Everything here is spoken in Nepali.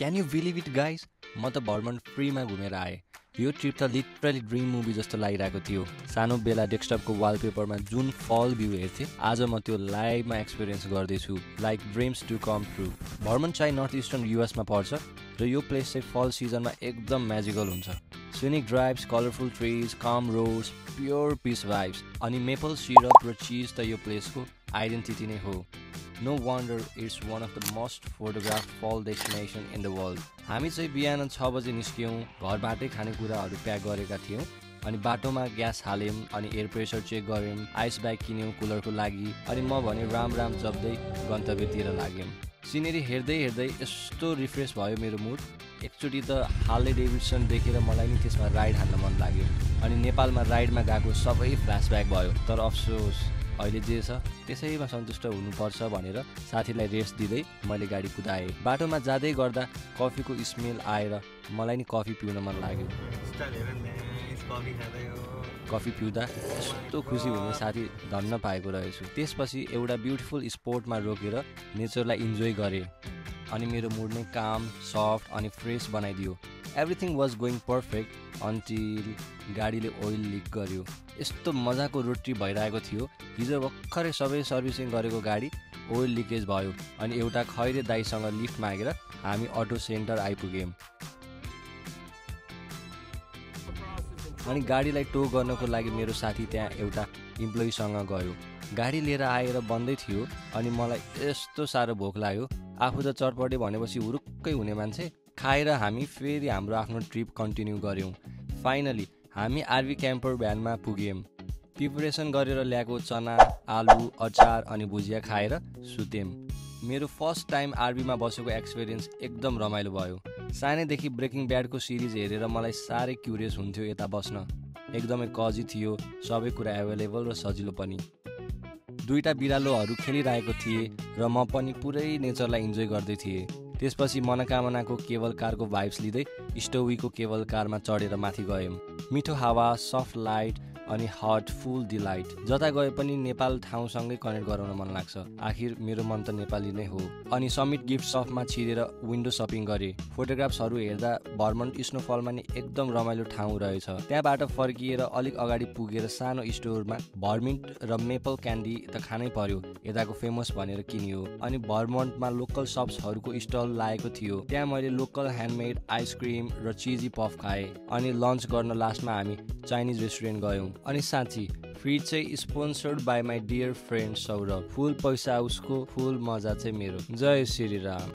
Can you believe it guys, म त भर्मन्ट फ्रीमा घुमेर आएँ। यो ट्रिप त लिटरली ड्रिम मुभी जस्तो लागिरहेको थियो। सानो बेला डेस्कटपको वालपेपरमा जुन फल भ्यू हेर्थेँ, आज म त्यो लाइभमा एक्सपिरियन्स गर्दैछु। Like dreams to come true. Vermont चाहिँ नर्थ इस्टर्न युएसमा पर्छ र यो प्लेस चाहिँ फल सिजनमा एकदम म्याजिकल हुन्छ। सिनिक ड्राइभ्स, कलरफुल ट्रिज, काम रोड्स, प्योर पिस भाइब्स अनि मेपल सिरप र चिज त यो प्लेसको आइडेन्टिटी नै हो। No wonder it's one of the most photographed fall destination in the world. हामी चाहिँ बिहान 6 बजे निस्क्यौँ, घरबाटै खानेकुराहरू प्याक गरेका थियौँ अनि बाटोमा ग्यास हाल्यौँ अनि एयर प्रेसर चेक गऱ्यौँ, आइस ब्याग किन्यौँ कुलरको लागि अनि म भने राम राम जप्दै गन्तव्यतिर लाग्यौँ। सिनेरी हेर्दै हेर्दै यस्तो रिफ्रेस भयो मेरो मुड। एकचोटि त हार्ले डेभिडसन देखेर मलाई नि त्यसमा राइड हान्न मन लाग्यो अनि नेपालमा राइडमा गएको सबै फ्ल्यासब्याक भयो। तर अफसोस अहिले जे छ त्यसैमा सन्तुष्ट हुनुपर्छ भनेर साथीलाई रेस्ट दिँदै मैले गाडी कुदाएँ। बाटोमा जाँदै गर्दा कफीको स्मेल आएर मलाई नि कफी पिउन मन लाग्यो। कफी पिउँदा यस्तो खुसी हुने साथी धन्न पाएको रहेछु। त्यसपछि एउटा ब्युटिफुल स्पोटमा रोकेर नेचरलाई इन्जोय गरेँ अनि मेरो मुड नै काम, सफ्ट अनि फ्रेस बनाइदियो। Everything was going perfect until गाडीले ओइल लिक गर्यो। यस्तो मजाको रोड ट्रिप भइरहेको थियो। हिजो भर्खरै सबै सर्भिसिङ गरेको गाडी ओइल लिकेज भयो अनि एउटा खैरे दाइसँग लिफ्ट मागेर हामी अटो सेन्टर आइपुग्यौँ अनि गाडीलाई टो गर्नको लागि मेरो साथी त्यहाँ एउटा इम्प्लोइसँग गयो। गाडी लिएर आएर बन्दै थियो अनि मलाई यस्तो साह्रो भोक लाग्यो। आफू त चटपटे भनेपछि हुरुक्कै हुने मान्छे। खाएर हामी फेरि हाम्रो आफ्नो ट्रिप कन्टिन्यू गऱ्यौँ। फाइनली हामी आरभी क्याम्पर भ्यानमा पुग्यौँ। प्रिपरेसन गरेर ल्याएको चना, आलु, अचार अनि भुजिया खाएर सुत्यौँ। मेरो फर्स्ट टाइम आरभीमा बसेको एक्सपिरियन्स एकदम रमाइलो भयो। सानैदेखि ब्रेकिङ ब्याडको सिरिज हेरेर मलाई साह्रै क्युरियस हुन्थ्यो यता बस्न। एकदमै कजी थियो, सबै कुरा एभाइलेबल र सजिलो पनि। दुईटा बिरालोहरू खेलिरहेको थिए र म पनि पुरै नेचरलाई इन्जोय गर्दै थिएँ। त्यसपछि मनोकामनाको केबल कारको भाइब्स लिँदै स्टोवीको केबल कारमा चढेर माथि गयौँ। मिठो हावा, सफ्ट लाइट अनि हट फुल डिलाइट। जता गए पनि नेपाल ठाउँसँगै कनेक्ट गराउन मन लाग्छ। आखिर मेरो मन त नेपाली नै हो। अनि समिट गिफ्ट सपमा छिरेर विन्डो सपिङ गरेँ। फोटोग्राफ्सहरू हेर्दा भर्मन्ट स्नोफलमा नि एकदम रमाइलो ठाउँ रहेछ। त्यहाँबाट फर्किएर अलिक अगाडि पुगेर सानो स्टोरमा भर्मिन्ट र मेपल क्यान्डी त खानै पर्यो, यताको फेमस भनेर किनियो। अनि भर्मन्टमा लोकल सप्सहरूको स्टल लागेको थियो। त्यहाँ मैले लोकल ह्यान्डमेड आइसक्रिम र चिजी पफ खाएँ अनि लन्च गर्न लास्टमा हामी चाइनिज रेस्टुरेन्ट गयौँ। अनि साँच्ची फिड चाहिँ sponsored by my dear friend Saurabh. Full पैसा उसको, फुल मजा चाहिँ मेरो। जय श्री राम।